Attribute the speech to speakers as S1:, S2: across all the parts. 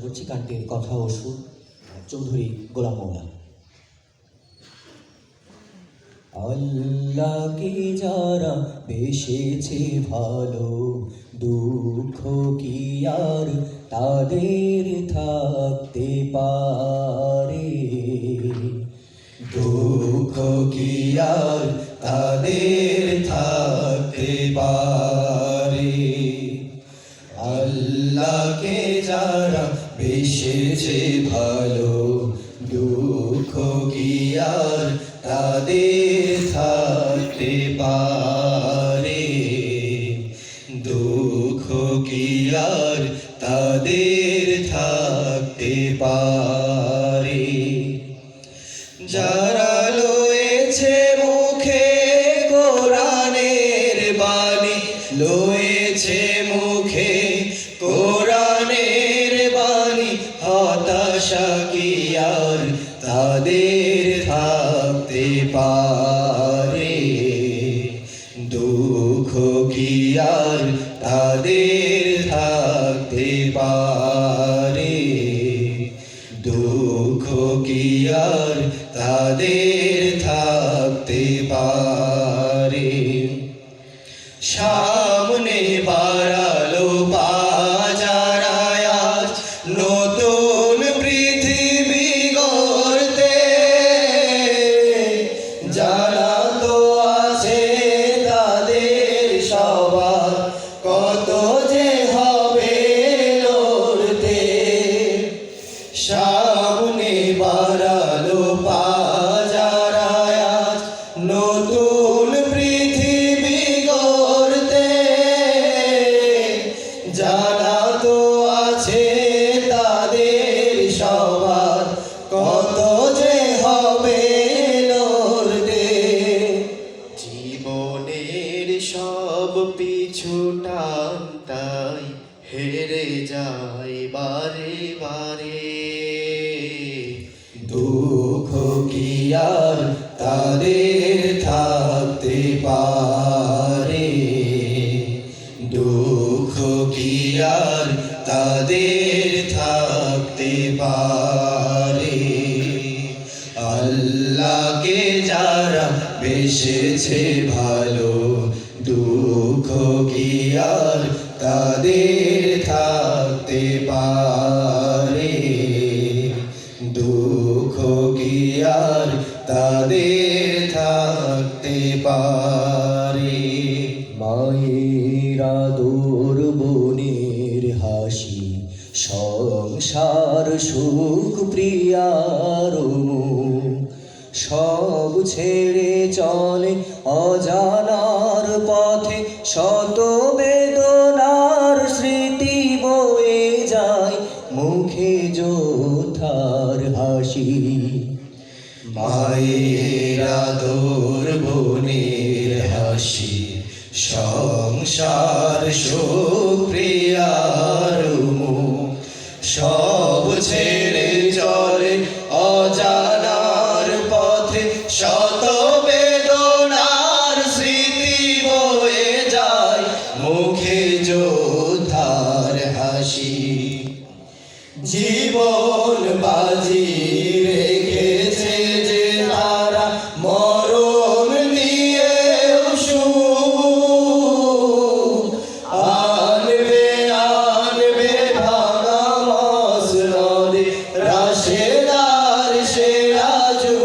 S1: করছি গানটির কথা ও সুর চৌধুরী গোলাম মৌলা। আল্লাহকে যারা বেসেছে ভালো, দুঃখ কি আর তাদের থাকতে পারে? দুঃখ কি আর তাদের থাকতে পারে? আল্লাহকে যারা বেসেছে ভালো, দুঃখ কি আর তাদের থাকতে পারে? দুঃখ কি আর তাদের থাকতে পারে? যারা লয়েছে মুখে কোরআনের বাণী, লয়েছে মুখে কোরআনের বাণী, হতাশা কি আর তাদের থাকতে পারে? দুঃখ কি আর তাদের থাকতে পারে? দুঃখ কি আর তাদের থাকতে পারে? সামনে বাড়ালো বাজার আজ নতুন পৃথিবী গড়তে, যারা তো আছে তাদের সবার কত যে হবে লড়তে। সামনে বাড়ালো বাজার আজ নতুন পৃথিবী গড়তে, যারা তো আছে তাদের সবার কত যে হবে লড়তে। জীবনের সব পিছু টান তাই হেরে যায় বারে বারে। দুঃখ কি আর তাদের থাকতে পারে? দুঃখ কি আর তাদের থাকতে পারে? আল্লাহকে যারা বেসেছে ভালো, দুঃখ কি আর তাদের থাকতে পারে? দুঃখ কি আর তাদের থাকতে পারে? মায়ের আদর, বোনের হাসি, সংসার সুখ প্রিয়ার মুখ, সব ছেড়ে চলে অজানার পথে, শত বেদনার স্মৃতি বয়ে যায় মুখে যোদ্ধার হাসি। মায়ের আদর, বোনের হাসি, সংসার সুখ প্রিয়ার মুখ, সব ছেড়ে চলে অজানার পথে, শত বেদনার স্মৃতি বয়ে যায় মুখে যোদ্ধার হাসি। জীবন বাজি রেখেছে যে তারা, মরণ নিয়ে আনবে আনবে ভাঙা মসনদে রাশেদার সেরাজু।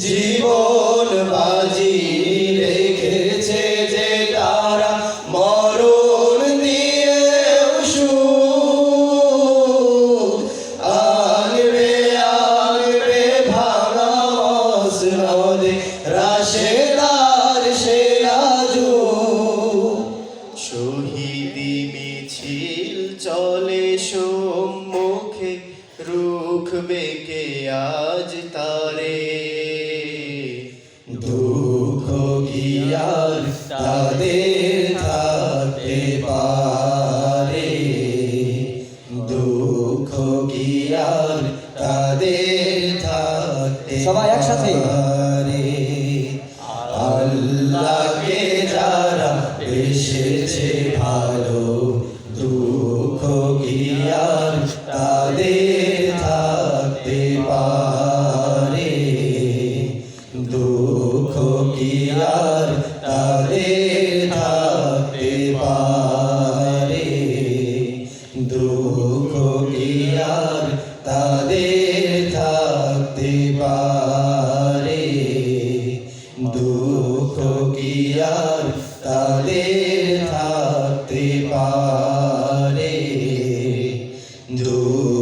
S1: জীবন বাজি রেখেছে যে তারা, মরণ নিয়ে আনবে আনবে ভাঙা মসনদে রাশেদার সেরাজু। শহীদি মিছিল চলে সম্মুখে, রুখবে কে আজ তারে? দুঃখ কি আর তাদের থাকতে পারে? দুঃখ কি আর তাদের থাকতে সবাই একসাথে পারে? আল্লাহকে যারা বেসেছে ভালো, দুঃখ কি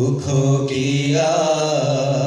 S2: দুঃখ কি আর